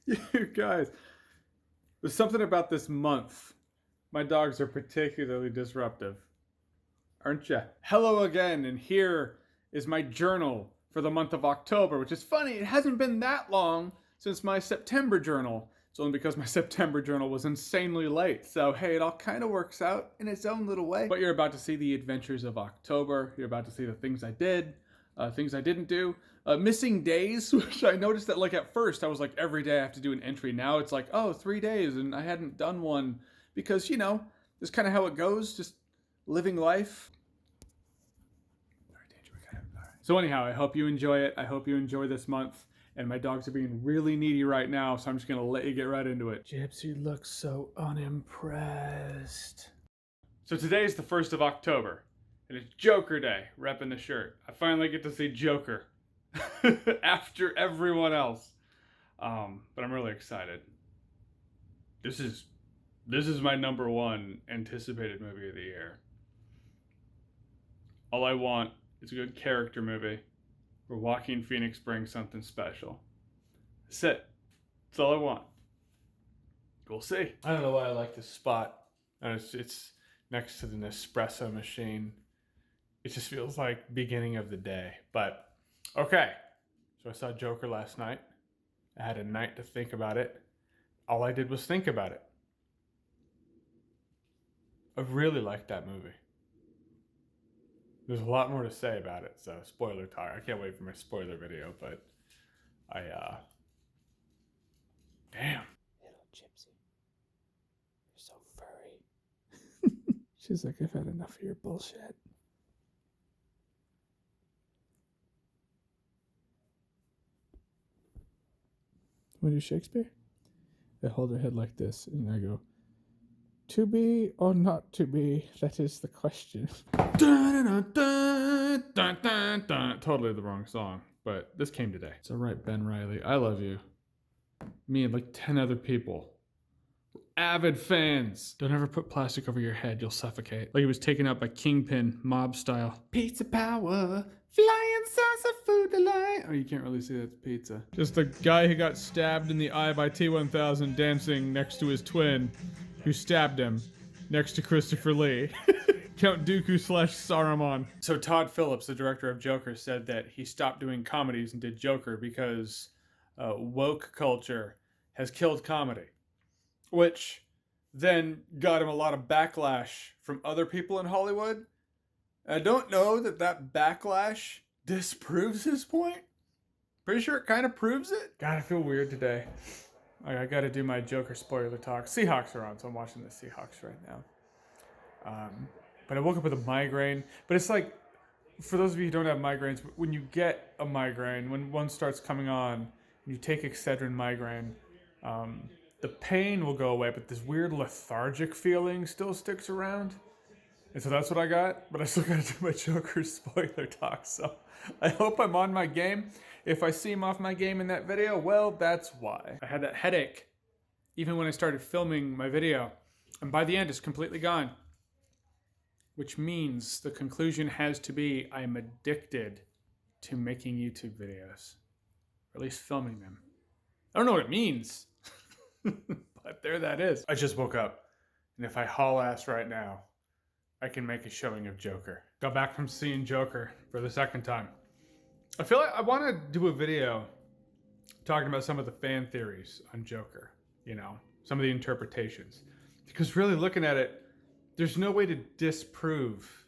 You guys, there's something about this month. My dogs are particularly disruptive. Aren't you? Hello again, and here is my journal for the month of October, which is funny. It hasn't been that long since my September journal. It's only because my September journal was insanely late. So, hey, it all kind of works out in its own little way. But you're about to see the adventures of October. You're about to see the things I did, things I didn't do. Missing days, which I noticed that, like, at first I was like, every day I have to do an entry. Now it's like, oh, 3 days, and I hadn't done one because, you know, that's kind of how it goes, just living life. So anyhow, I hope you enjoy it. I hope you enjoy this month. And my dogs are being really needy right now, so I'm just going to let you get right into it. Gypsy looks so unimpressed. So today is the 1st of October, and it's Joker Day, repping the shirt. I finally get to see Joker after everyone else. But I'm really excited. This is my #1 anticipated movie of the year. All I want is a good character movie where Joaquin Phoenix brings something special. That's it. That's all I want. We'll see. I don't know why I like this spot. It's next to the Nespresso machine. It just feels like beginning of the day. But, okay. So I saw Joker last night. I had a night to think about it. All I did was think about it. I really liked that movie. There's a lot more to say about it, so spoiler talk. I can't wait for my spoiler video, but damn. Little Gypsy. You're so furry. She's like, I've had enough of your bullshit. When you Shakespeare? I hold her head like this, and I go, to be or not to be, that is the question. Dun, dun, dun, dun, dun, dun. Totally the wrong song, but this came today. It's all right, Ben Reilly. I love you. Me and like 10 other people. Avid fans. Don't ever put plastic over your head. You'll suffocate. Like he was taken out by Kingpin, mob style. Pizza power. Flying saucer food delight. Oh, you can't really see that's pizza. Just the guy who got stabbed in the eye by T-1000 dancing next to his twin who stabbed him next to Christopher Lee. Count Dooku / Saruman. So Todd Phillips, the director of Joker, said that he stopped doing comedies and did Joker because woke culture has killed comedy. Which then got him a lot of backlash from other people in Hollywood. I don't know that that backlash disproves his point. Pretty sure it kind of proves it. God, I feel weird today. I got to do my Joker spoiler talk. Seahawks are on, so I'm watching the Seahawks right now. But I woke up with a migraine. But it's like, for those of you who don't have migraines, when you get a migraine, when one starts coming on, you take Excedrin migraine, the pain will go away, but this weird lethargic feeling still sticks around. And so that's what I got, but I still got to do my Joker spoiler talk, so I hope I'm on my game. If I seem off my game in that video, well, that's why. I had that headache even when I started filming my video, and by the end, it's completely gone. Which means the conclusion has to be I'm addicted to making YouTube videos, or at least filming them. I don't know what it means. But there that is. I just woke up, and if I haul ass right now, I can make a showing of Joker. Got back from seeing Joker for the second time. I feel like I want to do a video talking about some of the fan theories on Joker, you know, some of the interpretations. Because really looking at it, there's no way to disprove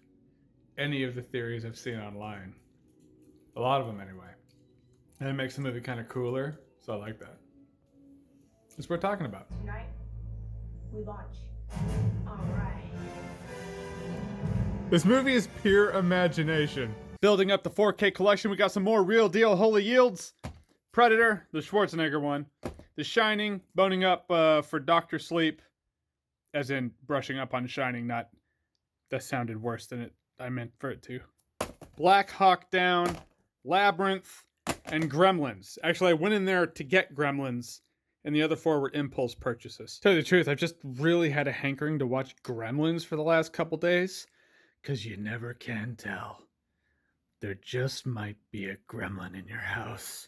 any of the theories I've seen online. A lot of them anyway. And it makes the movie kind of cooler, so I like that. That's what we're talking about. Tonight, we launch. All right. This movie is pure imagination. Building up the 4K collection, we got some more real deal holy yields. Predator, the Schwarzenegger one. The Shining, boning up for Dr. Sleep. As in brushing up on Shining, not... That sounded worse than I meant for it to. Black Hawk Down, Labyrinth, and Gremlins. Actually, I went in there to get Gremlins, and the other 4 were impulse purchases. Tell you the truth, I've just really had a hankering to watch Gremlins for the last couple days, because you never can tell. There just might be a gremlin in your house.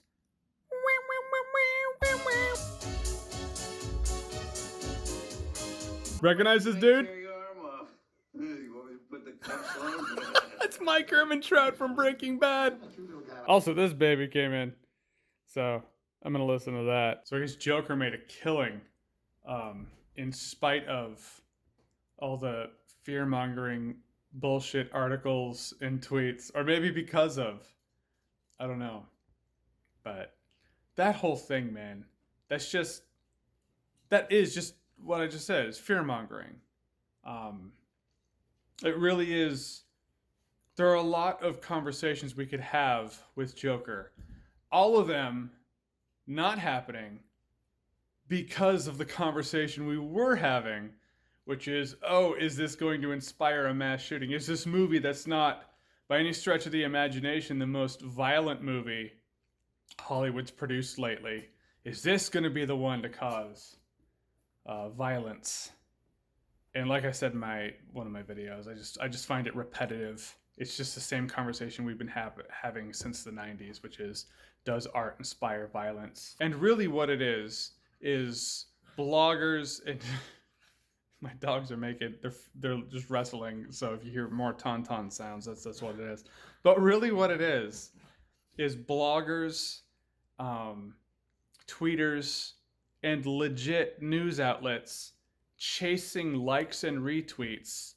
Recognize this dude? Tear your arm off. You want me to put the cuffs on? That's Mike Ehrmantraut from Breaking Bad. Also, this baby came in, so I'm gonna listen to that. So I guess Joker made a killing, in spite of all the fear-mongering bullshit articles and tweets, or maybe because of, I don't know. But that whole thing, man, that is just what I just said. It's fear-mongering. It really is. There are a lot of conversations we could have with Joker. All of them not happening because of the conversation we were having, which is, oh, is this going to inspire a mass shooting? Is this movie that's not, by any stretch of the imagination, the most violent movie Hollywood's produced lately? Is this going to be the one to cause violence? And like I said in one of my videos, I just find it repetitive. It's just the same conversation we've been having since the 90s, which is, does art inspire violence? And really what it is bloggers and my dogs are they're just wrestling, so if you hear more tauntaun sounds, that's what it is. But really what it is bloggers, tweeters, and legit news outlets chasing likes and retweets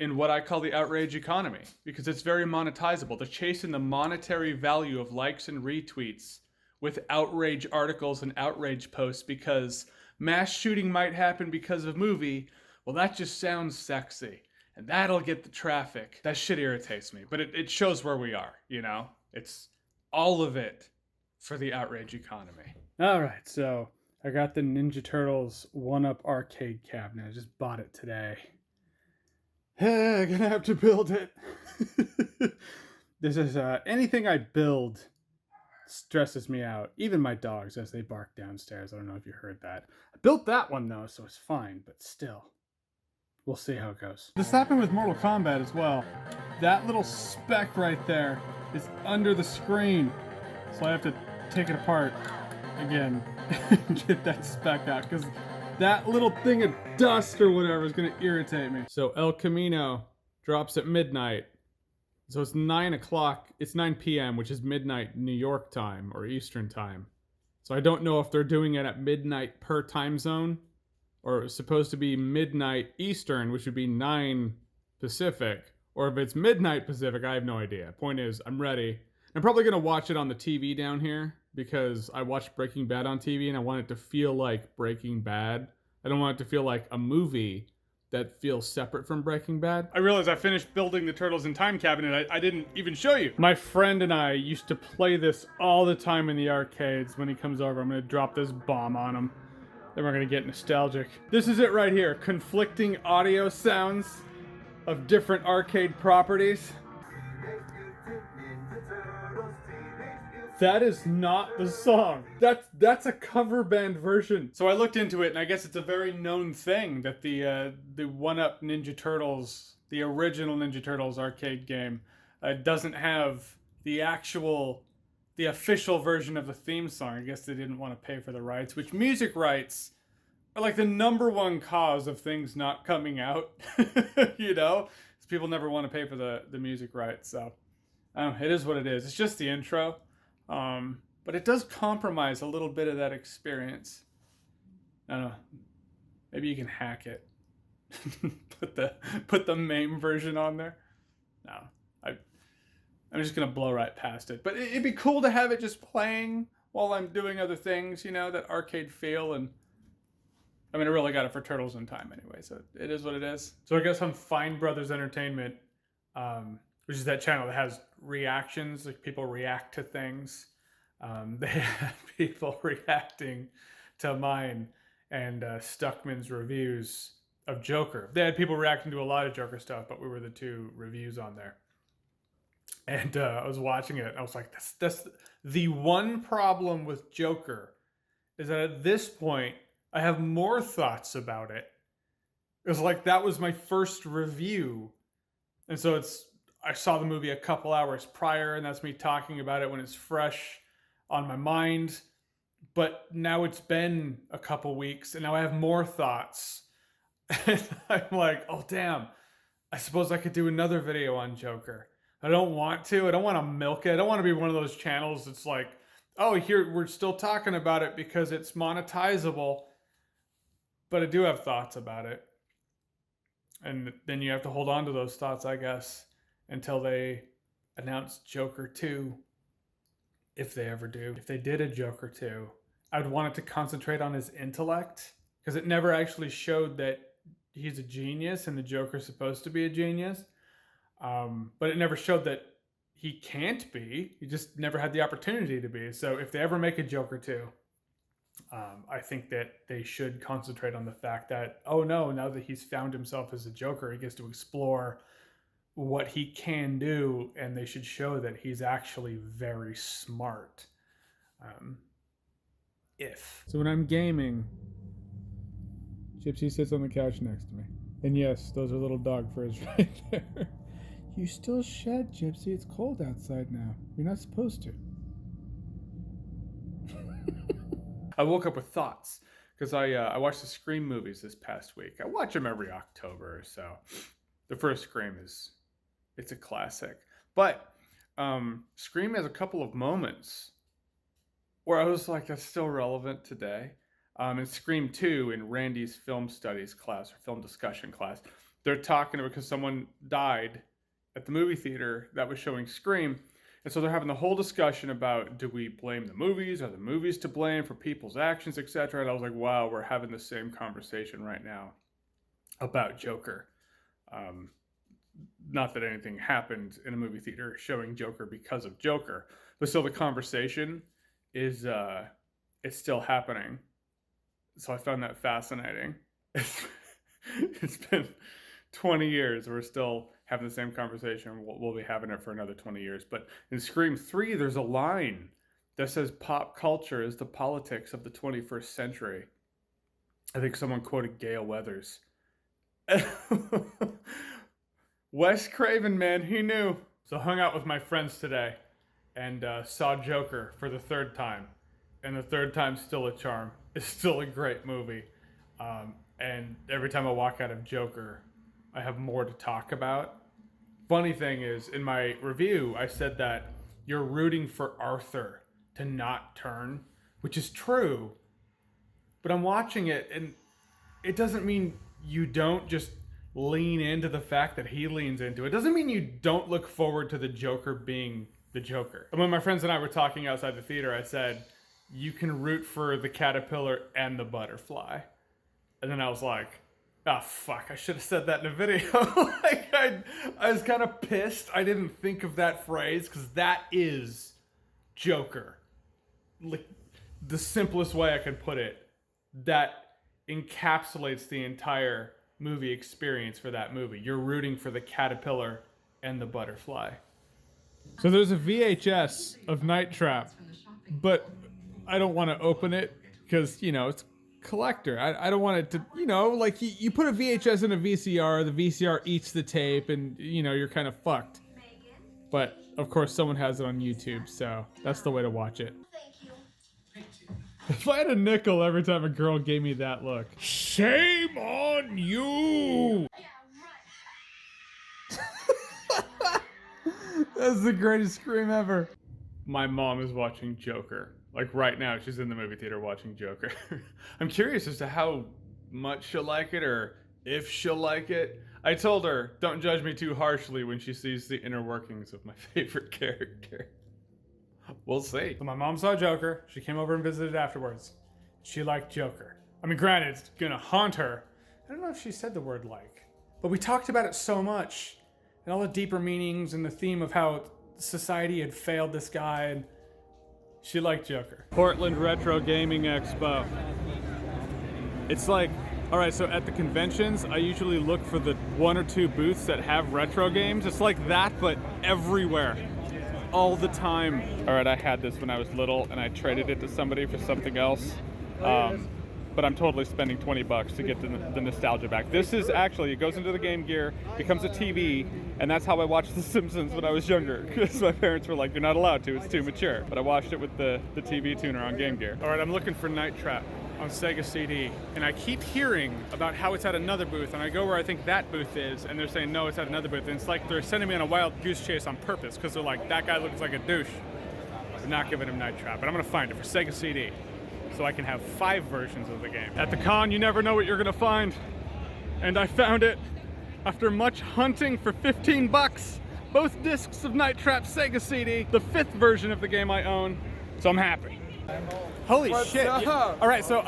in what I call the outrage economy, because it's very monetizable. They're chasing the monetary value of likes and retweets with outrage articles and outrage posts because mass shooting might happen because of movie. Well, that just sounds sexy, and that'll get the traffic. That shit irritates me, but it shows where we are, you know? It's all of it for the outrage economy. All right, so I got the Ninja Turtles 1-Up arcade cabinet. I just bought it today. I'm gonna have to build it. This is anything I build stresses me out. Even my dogs as they bark downstairs. I don't know if you heard that. I built that one though, so it's fine, but still. We'll see how it goes. This happened with Mortal Kombat as well. That little speck right there is under the screen. So I have to take it apart again and get that speck out, because that little thing of dust or whatever is going to irritate me. So El Camino drops at midnight. So it's 9 o'clock. It's 9 p.m., which is midnight New York time or Eastern time. So I don't know if they're doing it at midnight per time zone, or it's supposed to be midnight Eastern, which would be 9 Pacific, or if it's midnight Pacific. I have no idea. Point is, I'm ready. I'm probably going to watch it on the TV down here, because I watched Breaking Bad on TV and I want it to feel like Breaking Bad. I don't want it to feel like a movie that feels separate from Breaking Bad. I realized I finished building the Turtles in Time cabinet. I didn't even show you. My friend and I used to play this all the time in the arcades. When he comes over, I'm gonna drop this bomb on him. Then we're gonna get nostalgic. This is it right here. Conflicting audio sounds of different arcade properties. That is not the song. That's a cover band version. So I looked into it, and I guess it's a very known thing that the 1-Up Ninja Turtles, the original Ninja Turtles arcade game, doesn't have the official version of the theme song. I guess they didn't want to pay for the rights, which music rights are like the #1 cause of things not coming out. You know? Because people never want to pay for the music rights. So it is what it is. It's just the intro. But it does compromise a little bit of that experience. I don't know. Maybe you can hack it. put the MAME version on there. No, I'm just gonna blow right past it. But it'd be cool to have it just playing while I'm doing other things. You know, that arcade feel. And I mean, I really got it for Turtles in Time anyway, so it is what it is. So I guess on Fine Brothers Entertainment, which is that channel that has reactions, like people react to things. They had people reacting to mine and Stuckman's reviews of Joker. They had people reacting to a lot of Joker stuff, but we were the 2 reviews on there. And I was watching it, and I was like, that's the one problem with Joker, is that at this point, I have more thoughts about it. It was like, that was my first review. And so I saw the movie a couple hours prior, and that's me talking about it when it's fresh on my mind. But now it's been a couple weeks, and now I have more thoughts. And I'm like, oh damn, I suppose I could do another video on Joker. I don't want to. I don't want to milk it. I don't want to be one of those channels that's like, oh, here we're still talking about it because it's monetizable. But I do have thoughts about it. And then you have to hold on to those thoughts, I guess, until they announce Joker 2. If they ever do. If they did a Joker 2, I would want it to concentrate on his intellect. Because it never actually showed that he's a genius and the Joker's supposed to be a genius. But it never showed that he can't be. He just never had the opportunity to be. So if they ever make a Joker 2, I think that they should concentrate on the fact that, oh no, now that he's found himself as a Joker, he gets to explore what he can do, and they should show that he's actually very smart. So when I'm gaming, Gypsy sits on the couch next to me. And yes, those are little dog furs right there. You still shed, Gypsy. It's cold outside now. You're not supposed to. I woke up with thoughts because I watched the Scream movies this past week. I watch them every October or so. The first Scream it's a classic. But Scream has a couple of moments where I was like, that's still relevant today. In Scream 2, in Randy's film studies class or film discussion class, they're talking because someone died at the movie theater that was showing Scream. And so they're having the whole discussion about, do we blame the movies? Are the movies to blame for people's actions, etc.? And I was like, wow, we're having the same conversation right now about Joker. Not that anything happened in a movie theater showing Joker because of Joker, but still the conversation is it's still happening. So I found that fascinating. It's been 20 years. We're still having the same conversation. We'll be having it for another 20 years. But in Scream 3, there's a line that says pop culture is the politics of the 21st century. I think someone quoted Gail Weathers. Wes Craven, man, he knew. So I hung out with my friends today and saw Joker for the third time. And the third time's still a charm. It's still a great movie. And every time I walk out of Joker, I have more to talk about. Funny thing is, in my review, I said that you're rooting for Arthur to not turn, which is true. But I'm watching it, and it doesn't mean you don't just lean into the fact that he leans into it. It doesn't mean you don't look forward to the Joker being the Joker. And when my friends and I were talking outside the theater, I said, you can root for the caterpillar and the butterfly. And then I was like, oh fuck, I should have said that in a video. Like I was kind of pissed I didn't think of that phrase, because that is Joker. Like the simplest way I can put it, that encapsulates the entire movie experience for that movie. You're rooting for the caterpillar and the butterfly. So there's a VHS of Night Trap, but I don't want to open it because, you know, it's collector. I don't want it to, you know, like you put a VHS in a VCR, the VCR eats the tape, and, you know, you're kind of fucked. But, of course, someone has it on YouTube, so that's the way to watch it. If I had a nickel every time a girl gave me that look, shame on you! That's the greatest scream ever. My mom is watching Joker. Like right now, she's in the movie theater watching Joker. I'm curious as to how much she'll like it, or if she'll like it. I told her, don't judge me too harshly when she sees the inner workings of my favorite character. We'll see. So my mom saw Joker. She came over and visited afterwards. She liked Joker. I mean, granted, it's gonna haunt her. I don't know if she said the word like, but we talked about it so much, and all the deeper meanings and the theme of how society had failed this guy, and she liked Joker. Portland Retro Gaming Expo. It's like, all right, so at the conventions, I usually look for the 1 or 2 booths that have retro games. It's like that, but everywhere. All the time. All right, I had this when I was little, and I traded it to somebody for something else. But I'm totally spending $20 to get the nostalgia back. This is actually, it goes into the Game Gear, becomes a TV, and that's how I watched The Simpsons when I was younger. Because my parents were like, you're not allowed to, it's too mature. But I watched it with the TV tuner on Game Gear. All right, I'm looking for Night Trap. on Sega CD, and I keep hearing about how it's at another booth, and I go where I think that booth is, and they're saying no, it's at another booth, and it's like they're sending me on a wild goose chase on purpose, because they're like, that guy looks like a douche. I'm not giving him Night Trap, but I'm gonna find it for Sega CD, so I can have 5 versions of the game. At the con, you never know what you're gonna find, and I found it after much hunting for 15 bucks. Both discs of Night Trap Sega CD, the 5th version of the game I own, so I'm happy. Holy shit. up? All right, so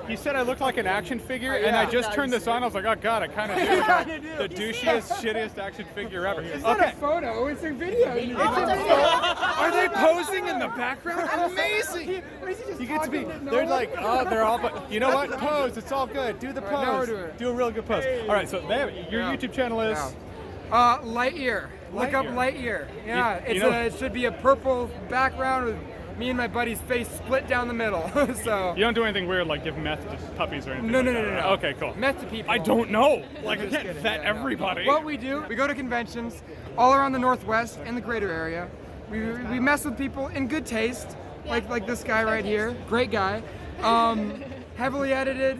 he said I looked like an action figure, and I just turned this on. I was like, oh god, I kind of do. Like, the douchiest, shittiest action figure ever. It's not a photo, it's a video. Are they posing in the background? Amazing. You get to be, they're like, oh, they're all, but you know what? Pose, it's all good. Do the pose. now we're doing it. Do a real good pose. All right, so they have, your YouTube channel is? Lightyear. Look up Lightyear. Yeah, it should be a purple background with me and my buddy's face split down the middle. So You don't do anything weird like give meth to puppies or anything no, like no, that, no, no, right? no. Okay, cool. Meth to people. I don't know. Like, I Just can't kidding. vet Yeah, no. everybody. What we do, we go to conventions all around the Northwest and the greater area. We mess with people in good taste, like this guy right here. Great guy. Heavily edited.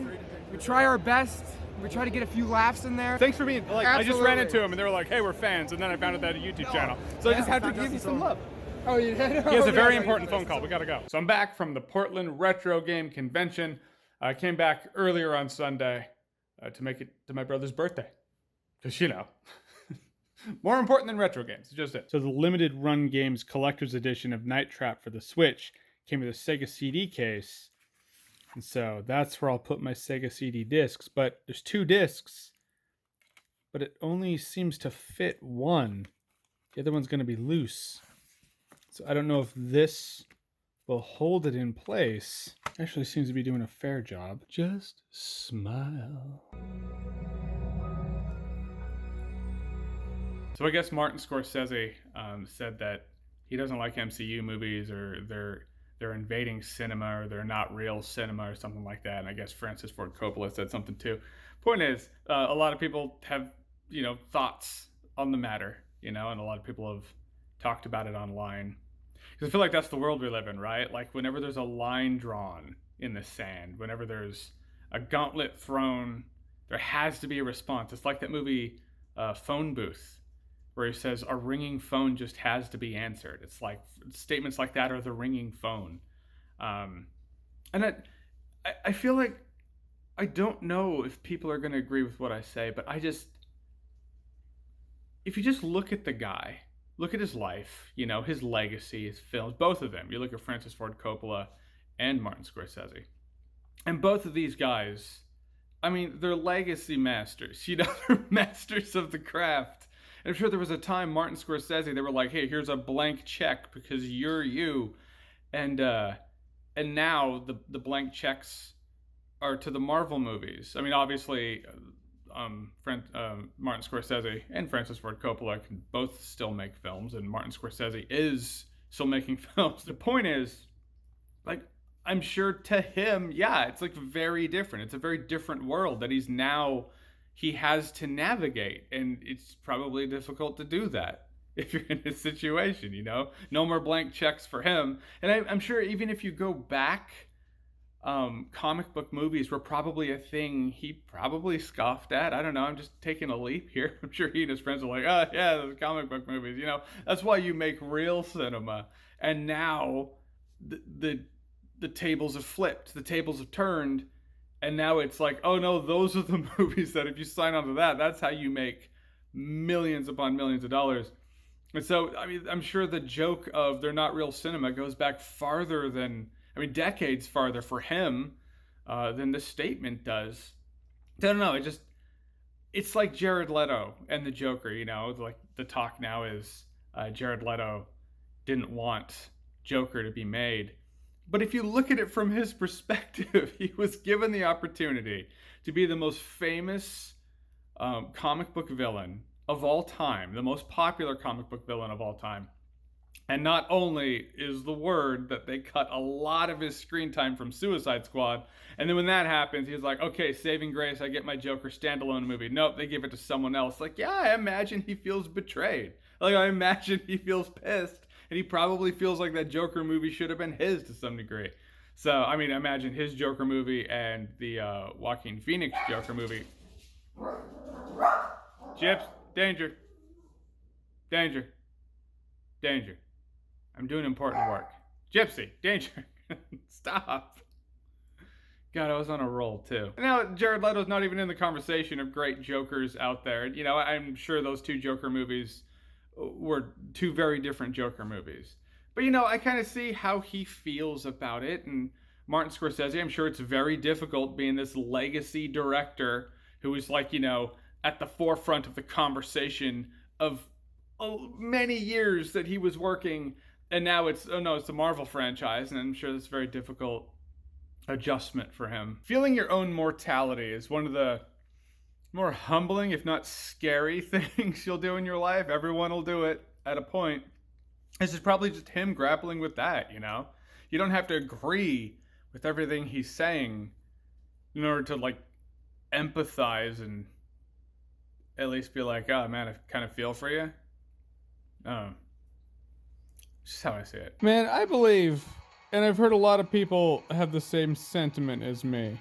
We try our best. We try to get a few laughs in there. Thanks for being, like, I just ran Absolutely. into him and they were like, hey, we're fans, and then I found out they had a YouTube channel. So I just had to give you some love. Oh, you did? He has a very important phone call. We gotta go. So I'm back from the Portland Retro Game Convention. I came back earlier on Sunday to make it to my brother's birthday. Because, you know, more important than retro games. It's just it. So the limited run games collector's edition of Night Trap for the Switch came with a Sega CD case. And so that's where I'll put my Sega CD discs. But there's 2 discs, but it only seems to fit one. The other one's going to be loose. So I don't know if this will hold it in place. Actually seems to be doing a fair job. Just smile. So I guess Martin Scorsese said that he doesn't like MCU movies, or they're invading cinema, or they're not real cinema, or something like that. And I guess Francis Ford Coppola said something too. Point is, a lot of people have, thoughts on the matter, and a lot of people have talked about it online. Because I feel like that's the world we live in, right? Like, whenever there's a line drawn in the sand, whenever there's a gauntlet thrown, there has to be a response. It's like that movie Phone Booth, where he says, a ringing phone just has to be answered. It's like, statements like that are the ringing phone. And I feel like, I don't know if people are going to agree with what I say, but if you just look at the guy, look at his life, his legacy, his films, both of them. You look at Francis Ford Coppola and Martin Scorsese. And both of these guys, I mean, they're legacy masters. They're masters of the craft. And I'm sure there was a time Martin Scorsese, they were like, hey, here's a blank check because you're you. And now the blank checks are to the Marvel movies. I mean, obviously, Martin Scorsese and Francis Ford Coppola can both still make films, and Martin Scorsese is still making films. The point is, like, I'm sure to him, yeah, it's like very different. It's a very different world that he has to navigate, and it's probably difficult to do that if you're in his situation, No more blank checks for him. And I'm sure even if you go back, comic book movies were probably a thing he probably scoffed at. I don't know. I'm just taking a leap here. I'm sure he and his friends are like, oh, yeah, those comic book movies. That's why you make real cinema. And now the tables have flipped. The tables have turned. And now it's like, oh, no, those are the movies that if you sign on to that's how you make millions upon millions of dollars. And so, I mean, I'm sure the joke of they're not real cinema goes back farther than, decades farther for him than this statement does. I don't know. It's like Jared Leto and the Joker, like the talk now is Jared Leto didn't want Joker to be made. But if you look at it from his perspective, he was given the opportunity to be the most famous comic book villain of all time, the most popular comic book villain of all time. And not only is the word that they cut a lot of his screen time from Suicide Squad, and then when that happens, he's like, okay, saving grace, I get my Joker standalone movie. Nope, they give it to someone else. Like, yeah, I imagine he feels betrayed. Like, I imagine he feels pissed, and he probably feels like that Joker movie should have been his to some degree. So, I mean, imagine his Joker movie and the Joaquin Phoenix Joker movie. Chips, danger. Danger. Danger. I'm doing important work. Gypsy, danger. Stop. God, I was on a roll too. Now, Jared Leto's not even in the conversation of great Jokers out there. You know, I'm sure those two Joker movies were two very different Joker movies. But, you know, I kind of see how he feels about it. And Martin Scorsese, I'm sure it's very difficult being this legacy director who is like, you know, at the forefront of the conversation of many years that he was working. And now it's, oh no, it's the Marvel franchise. And I'm sure that's a very difficult adjustment for him. Feeling your own mortality is one of the more humbling, if not scary, things you'll do in your life. Everyone will do it at a point. This is probably just him grappling with that, you know? You don't have to agree with everything he's saying in order to, like, empathize and at least be like, oh, man, I kind of feel for you. Just how I see it. Man, I believe, and I've heard a lot of people have the same sentiment as me.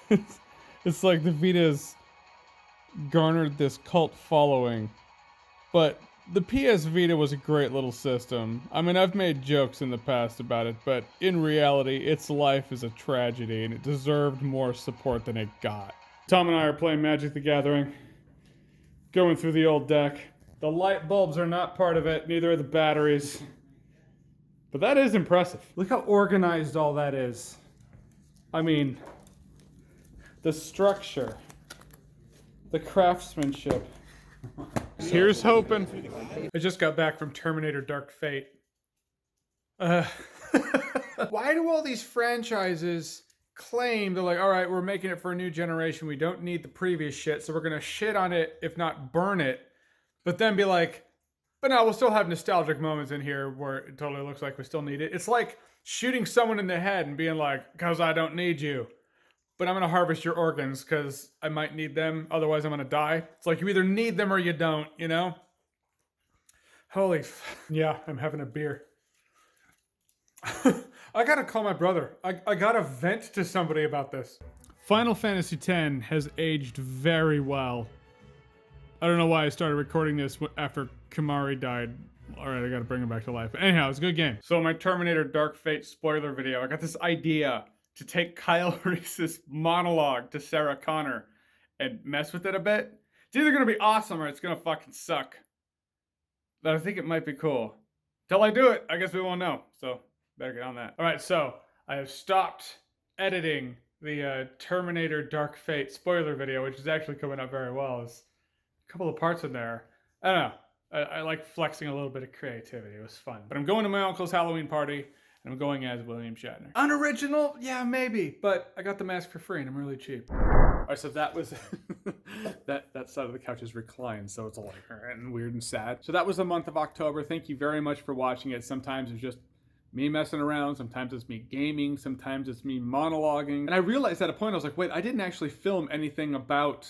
It's like the Vita's garnered this cult following, but the PS Vita was a great little system. I mean, I've made jokes in the past about it, but in reality, its life is a tragedy, and it deserved more support than it got. Tom and I are playing Magic the Gathering, going through the old deck. The light bulbs are not part of it, neither are the batteries. But that is impressive. Look how organized all that is. I mean, the structure, the craftsmanship. Here's hoping. I just got back from Terminator Dark Fate. Why do all these franchises claim they're like, all right, we're making it for a new generation. We don't need the previous shit, so we're going to shit on it, if not burn it. But then be like, but no, we'll still have nostalgic moments in here where it totally looks like we still need it. It's like shooting someone in the head and being like, because I don't need you. But I'm going to harvest your organs because I might need them. Otherwise, I'm going to die. It's like you either need them or you don't, you know? Yeah, I'm having a beer. I got to call my brother. I got to vent to somebody about this. Final Fantasy X has aged very well. I don't know why I started recording this after Kamari died. All right, I got to bring him back to life. But anyhow, it's a good game. So in my Terminator Dark Fate spoiler video, I got this idea to take Kyle Reese's monologue to Sarah Connor and mess with it a bit. It's either going to be awesome or it's going to fucking suck. But I think it might be cool. Till I do it, I guess we won't know. So better get on that. All right, so I have stopped editing the Terminator Dark Fate spoiler video, which is actually coming up very well. There's a couple of parts in there. I don't know. I like flexing a little bit of creativity. It was fun. But I'm going to my uncle's Halloween party, and I'm going as William Shatner. Unoriginal? Yeah, maybe. But I got the mask for free, and I'm really cheap. All right, so that was... that side of the couch is reclined, so it's all like and weird and sad. So that was the month of October. Thank you very much for watching it. Sometimes it's just me messing around. Sometimes it's me gaming. Sometimes it's me monologuing. And I realized at a point, I was like, wait, I didn't actually film anything about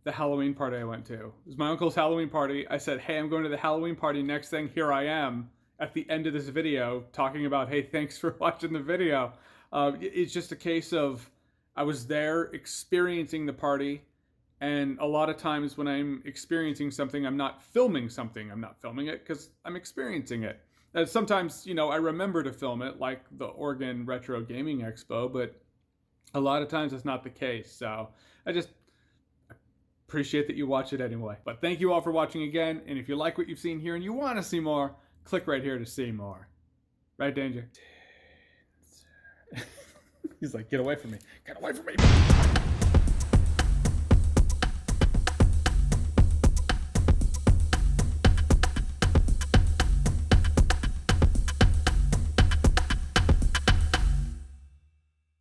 the Halloween party I went to. It was my uncle's Halloween party. I said, hey, I'm going to the Halloween party. Next thing, here I am at the end of this video talking about, hey, thanks for watching the video. It's just a case of I was there experiencing the party. And a lot of times when I'm experiencing something, I'm not filming something. I'm not filming it because I'm experiencing it. And sometimes, you know, I remember to film it, like the Oregon Retro Gaming Expo, but a lot of times it's not the case. So I just appreciate that you watch it anyway. But thank you all for watching again. And if you like what you've seen here and you want to see more, click right here to see more. Right, Danger? He's like, get away from me. Get away from me.